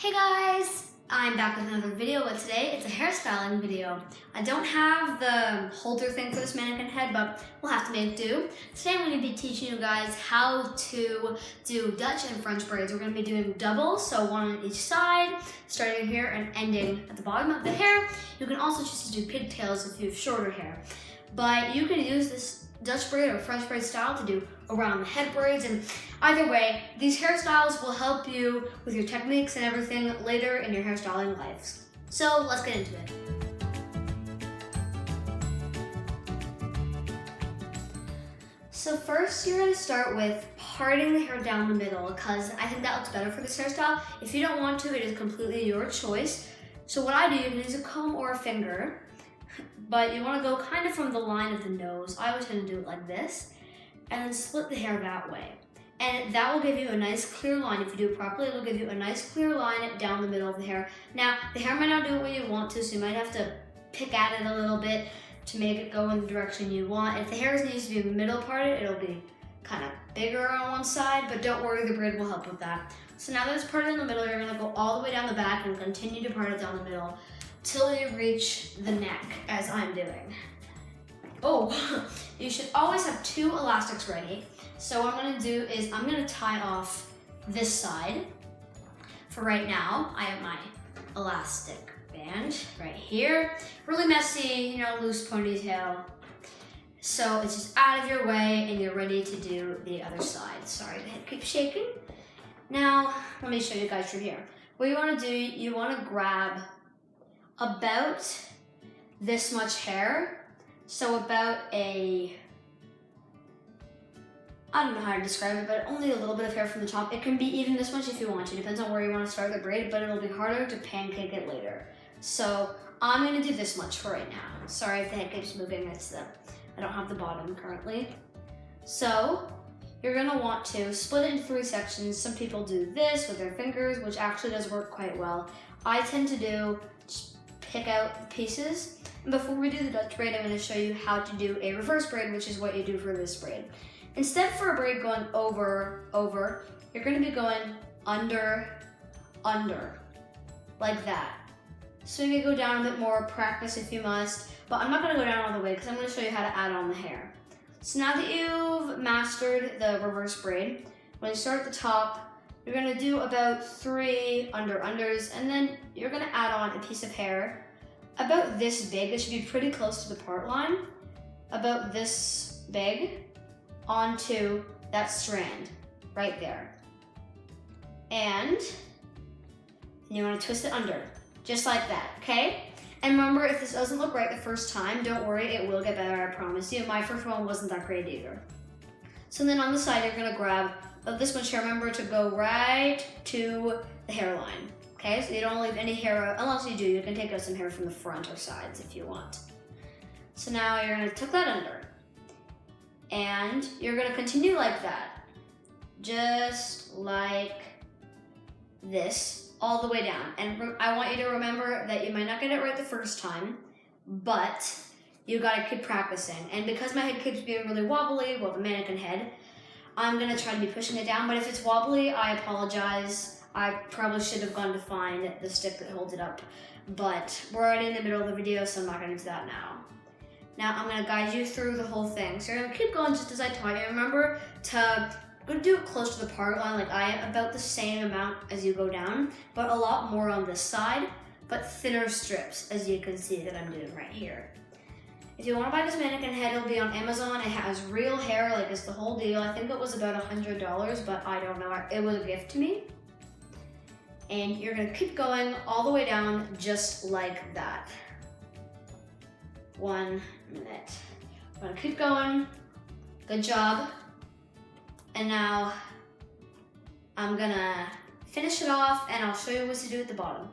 Hey guys! I'm back with another video, but today it's a hairstyling video. I don't have the holder thing for this mannequin head, but we'll have to make do. Today I'm going to be teaching you guys how to do Dutch and French braids. We're going to be doing doubles, so one on each side, starting here and ending at the bottom of the hair. You can also choose to do pigtails if you have shorter hair. But you can use this Dutch braid or French braid style to do around the head braids, and either way, these hairstyles will help you with your techniques and everything later in your hairstyling lives. So let's get into it. So first you're going to start with parting the hair down the middle, because I think that looks better for this hairstyle. If you don't want to, it is completely your choice. So what I do, you can use a comb or a finger, but you want to go kind of from the line of the nose. I always tend to do it like this, and then split the hair that way. And that will give you a nice clear line. If you do it properly, it'll give you a nice clear line down the middle of the hair. Now, the hair might not do it when you want to, so you might have to pick at it a little bit to make it go in the direction you want. If the hair needs to be middle parted, it'll be kind of bigger on one side, but don't worry, the braid will help with that. So now that it's parted in the middle, you're gonna go all the way down the back and continue to part it down the middle till you reach the neck, as I'm doing. Oh, you should always have two elastics ready. So what I'm gonna do is I'm gonna tie off this side. For right now, I have my elastic band right here. Really messy, loose ponytail. So it's just out of your way and you're ready to do the other side. Sorry, the head keeps shaking. Now, let me show you guys from here. What you wanna do, you wanna grab about this much hair. So about I don't know how to describe it, but only a little bit of hair from the top. It can be even this much if you want to. Depends on where you want to start the braid, but it'll be harder to pancake it later. So I'm gonna do this much for right now. Sorry if the head keeps moving, I don't have the bottom currently. So you're gonna want to split it into 3 sections. Some people do this with their fingers, which actually does work quite well. I tend to just pick out the pieces. And before we do the Dutch braid, I'm gonna show you how to do a reverse braid, which is what you do for this braid. Instead for a braid going over, you're gonna be going under, like that. So you can go down a bit more, practice if you must, but I'm not gonna go down all the way because I'm gonna show you how to add on the hair. So now that you've mastered the reverse braid, when you start at the top, you're gonna do about 3 unders, and then you're gonna add on a piece of hair about this big. It should be pretty close to the part line, about this big, onto that strand right there. And you want to twist it under, just like that, okay? And remember, if this doesn't look right the first time, don't worry, it will get better, I promise you. My first one wasn't that great either. So then on the side, you're gonna grab this much hair. Remember to go right to the hairline, okay? So you don't leave any hair out, unless you do. You can take out some hair from the front or sides if you want. So now you're gonna tuck that under. And you're gonna continue like that, just like this, all the way down. And I want you to remember that you might not get it right the first time, but you gotta keep practicing. And because my head keeps being really wobbly, well, the mannequin head, I'm gonna try to be pushing it down, but if it's wobbly, I apologize. I probably should have gone to find the stick that holds it up, but we're already in the middle of the video, so I'm not gonna do that now. Now I'm gonna guide you through the whole thing. So you're gonna keep going just as I taught you. Remember to do it close to the part line, like I am, about the same amount as you go down, but a lot more on this side, but thinner strips, as you can see that I'm doing right here. If you wanna buy this mannequin head, it'll be on Amazon. It has real hair, like it's the whole deal. I think it was about $100, but I don't know, it was a gift to me. And you're gonna keep going all the way down, just like that. 1 minute. I'm gonna keep going. Good job. And now I'm gonna finish it off and I'll show you what to do at the bottom.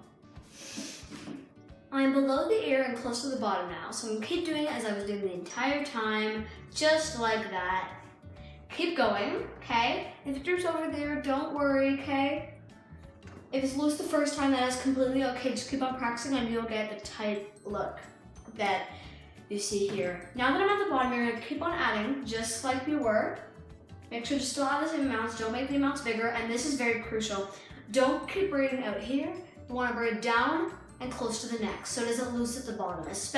I'm below the ear and close to the bottom now, so I'm gonna keep doing it as I was doing the entire time, just like that. Keep going, okay? If it drips over there, don't worry, okay? If it's loose the first time, that is completely okay. Just keep on practicing and you'll get the tight look that you see here. Now that I'm at the bottom, you're gonna keep on adding just like you were. Make sure to still add the same amounts, don't make the amounts bigger, and this is very crucial. don't keep braiding out here. You want to braid down and close to the neck so it isn't loose at the bottom. This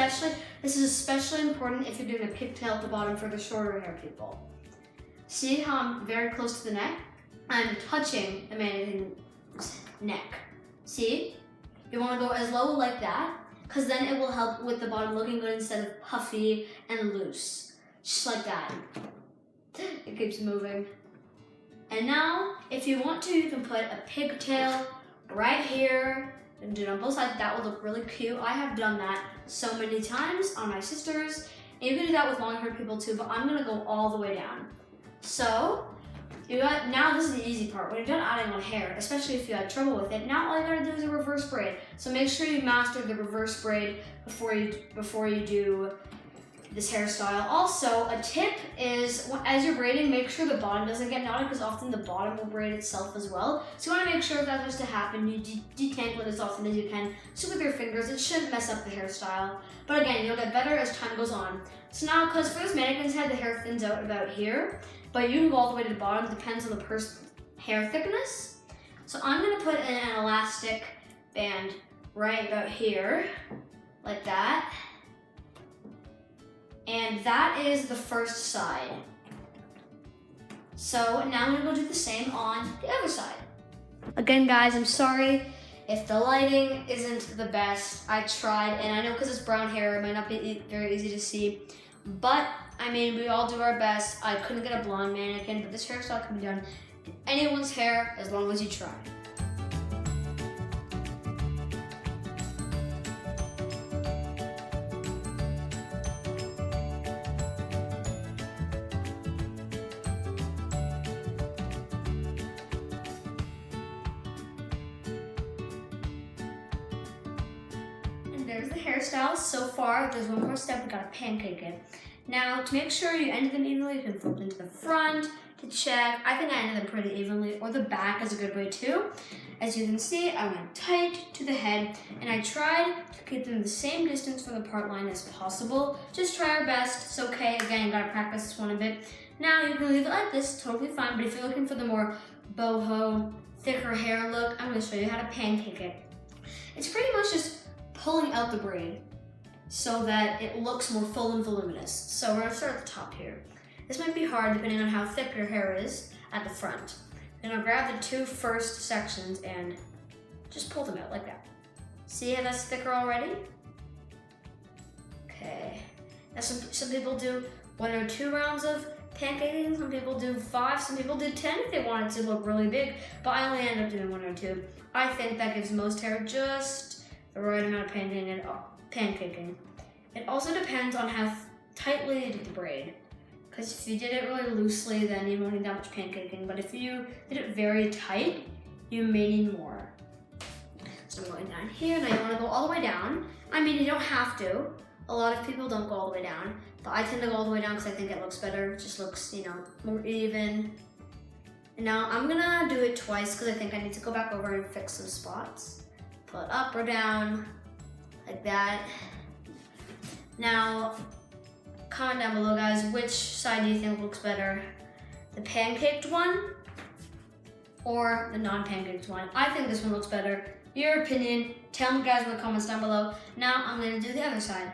is especially important if you're doing a pigtail at the bottom for the shorter hair people. See how I'm very close to the neck? I'm touching the mannequin's neck. See? You want to go as low like that, because then it will help with the bottom looking good instead of puffy and loose. Just like that. It keeps moving. And now, if you want to, you can put a pigtail right here and do it on both sides. That will look really cute. I have done that so many times on my sisters. And you can do that with long hair people too, but I'm gonna go all the way down. So, now this is the easy part. When you're done adding on hair, especially if you had trouble with it, now all you gotta do is a reverse braid. So make sure you master the reverse braid before you do this hairstyle. Also, a tip is, as you're braiding, make sure the bottom doesn't get knotted, because often the bottom will braid itself as well. So you wanna make sure if that was to happen, you detangle it as often as you can. So with your fingers, it shouldn't mess up the hairstyle. But again, you'll get better as time goes on. So now, because for this mannequin's head, the hair thins out about here, but you can go all the way to the bottom, depends on the person's hair thickness. So I'm gonna put in an elastic band right about here, like that. And that is the first side. So now I'm gonna go do the same on the other side. Again, guys, I'm sorry if the lighting isn't the best. I tried, and I know because it's brown hair, it might not be very easy to see, but I mean, we all do our best. I couldn't get a blonde mannequin, but this hairstyle can be done in anyone's hair as long as you try. And there's the hairstyle. So far, there's one more step. We gotta pancake it. Now, to make sure you ended them evenly, you can flip them to the front to check. I think I ended them pretty evenly, or the back is a good way too. As you can see, I went tight to the head, and I tried to keep them the same distance from the part line as possible. Just try our best. It's okay. Again, you gotta practice this one a bit. Now, you can leave it like this, totally fine, but if you're looking for the more boho, thicker hair look, I'm gonna show you how to pancake it. It's pretty much just pulling out the braid so that it looks more full and voluminous. So we're gonna start at the top here. This might be hard depending on how thick your hair is at the front. Then I'll grab the two first sections and just pull them out like that. See how that's thicker already? Okay. Now some people do 1 or 2 rounds of pancaking, some people do 5, some people do 10 if they want it to look really big, but I only end up doing 1 or 2. I think that gives most hair just the right amount of pancaking. It also depends on how tightly you did the braid. Because if you did it really loosely, then you won't need that much pancaking. But if you did it very tight, you may need more. So I'm going down here. Now you want to go all the way down. I mean, you don't have to. A lot of people don't go all the way down. But I tend to go all the way down because I think it looks better. It just looks, more even. And now I'm going to do it twice because I think I need to go back over and fix some spots. Pull it up or down, like that. Now, comment down below, guys, which side do you think looks better? The pancaked one or the non-pancaked one? I think this one looks better. Your opinion, tell me guys in the comments down below. Now I'm gonna do the other side.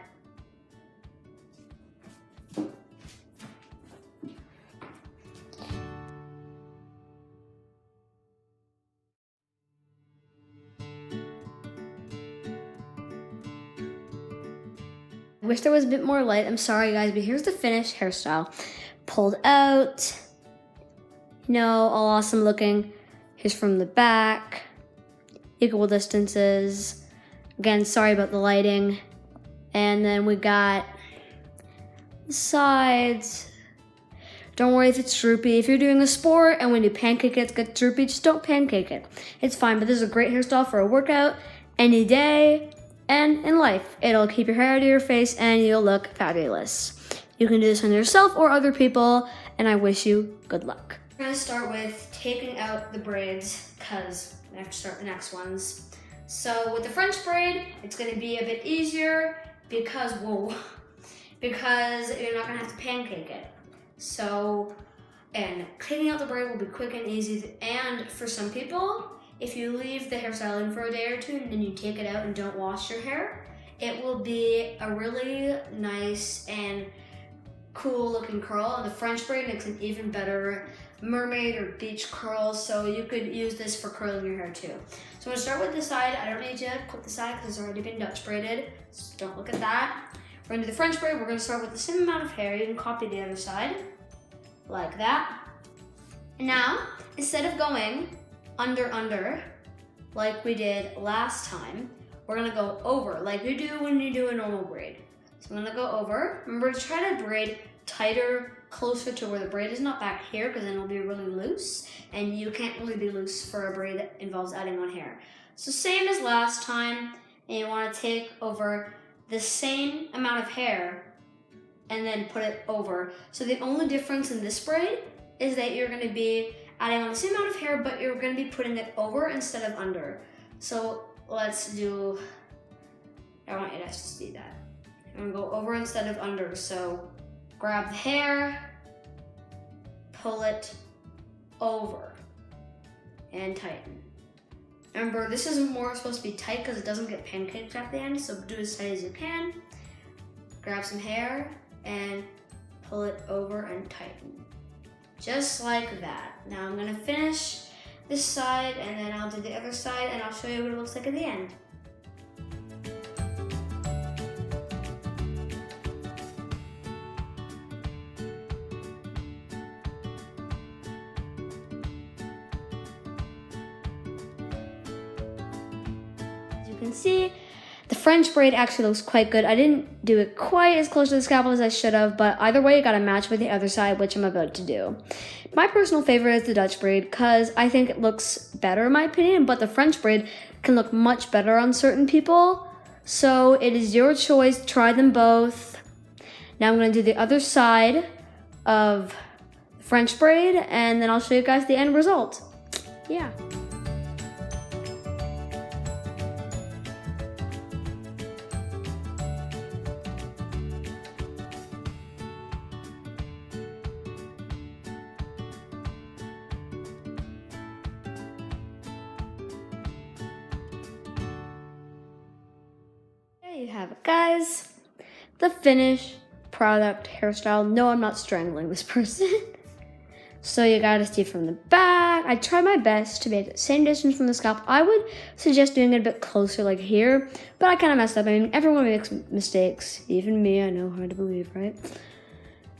I wish there was a bit more light. I'm sorry, guys, but here's the finished hairstyle. Pulled out. All awesome looking. Here's from the back. Equal distances. Again, sorry about the lighting. And then we got the sides. Don't worry if it's droopy. If you're doing a sport and when you pancake it gets droopy, just don't pancake it. It's fine, but this is a great hairstyle for a workout any day. And in life, it'll keep your hair out of your face and you'll look fabulous. You can do this on yourself or other people, and I wish you good luck. We're gonna start with taking out the braids because I have to start the next ones. So with the French braid, it's gonna be a bit easier because you're not gonna have to pancake it. So, and taking out the braid will be quick and easy. And for some people, if you leave the hairstyle in for a day or two and then you take it out and don't wash your hair, it will be a really nice and cool looking curl. And the French braid makes an even better mermaid or beach curl, so you could use this for curling your hair too. So I'm gonna start with this side. I don't need to clip the side because it's already been Dutch braided, so don't look at that. We're gonna do the French braid. We're gonna start with the same amount of hair. You can copy the other side, like that. And now, instead of going under, like we did last time, we're gonna go over, like you do when you do a normal braid. So I'm gonna go over. Remember to try to braid tighter, closer to where the braid is, not back here, because then it'll be really loose, and you can't really be loose for a braid that involves adding on hair. So same as last time, and you wanna take over the same amount of hair and then put it over. So the only difference in this braid is that you're gonna be adding on the same amount of hair, but you're gonna be putting it over instead of under. So let's do, I want you guys to see that. I'm gonna go over instead of under. So grab the hair, pull it over, and tighten. Remember, this is more supposed to be tight because it doesn't get pancaked at the end, so do as tight as you can. Grab some hair and pull it over and tighten. Just like that. Now I'm gonna finish this side and then I'll do the other side and I'll show you what it looks like at the end. You can see the French braid actually looks quite good. I didn't do it quite as close to the scalpel as I should have, but either way, you gotta match with the other side, which I'm about to do. My personal favorite is the Dutch braid because I think it looks better in my opinion, but the French braid can look much better on certain people. So it is your choice, try them both. Now I'm gonna do the other side of the French braid and then I'll show you guys the end result. Yeah. There you have it, guys. The finished product hairstyle. No, I'm not strangling this person. So you gotta see from the back. I try my best to make the same distance from the scalp. I would suggest doing it a bit closer, like here, but I kind of messed up. I mean, everyone makes mistakes, even me. I know, hard to believe, right?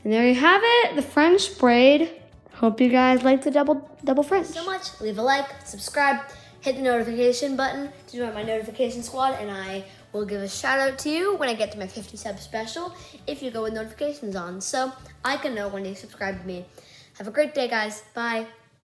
And there you have it, the French braid. Hope you guys liked the double French. So much. Leave a like, subscribe, hit the notification button to join my notification squad, and I will give a shout out to you when I get to my 50 sub special if you go with notifications on, so I can know when you subscribe to me. Have a great day, guys. Bye.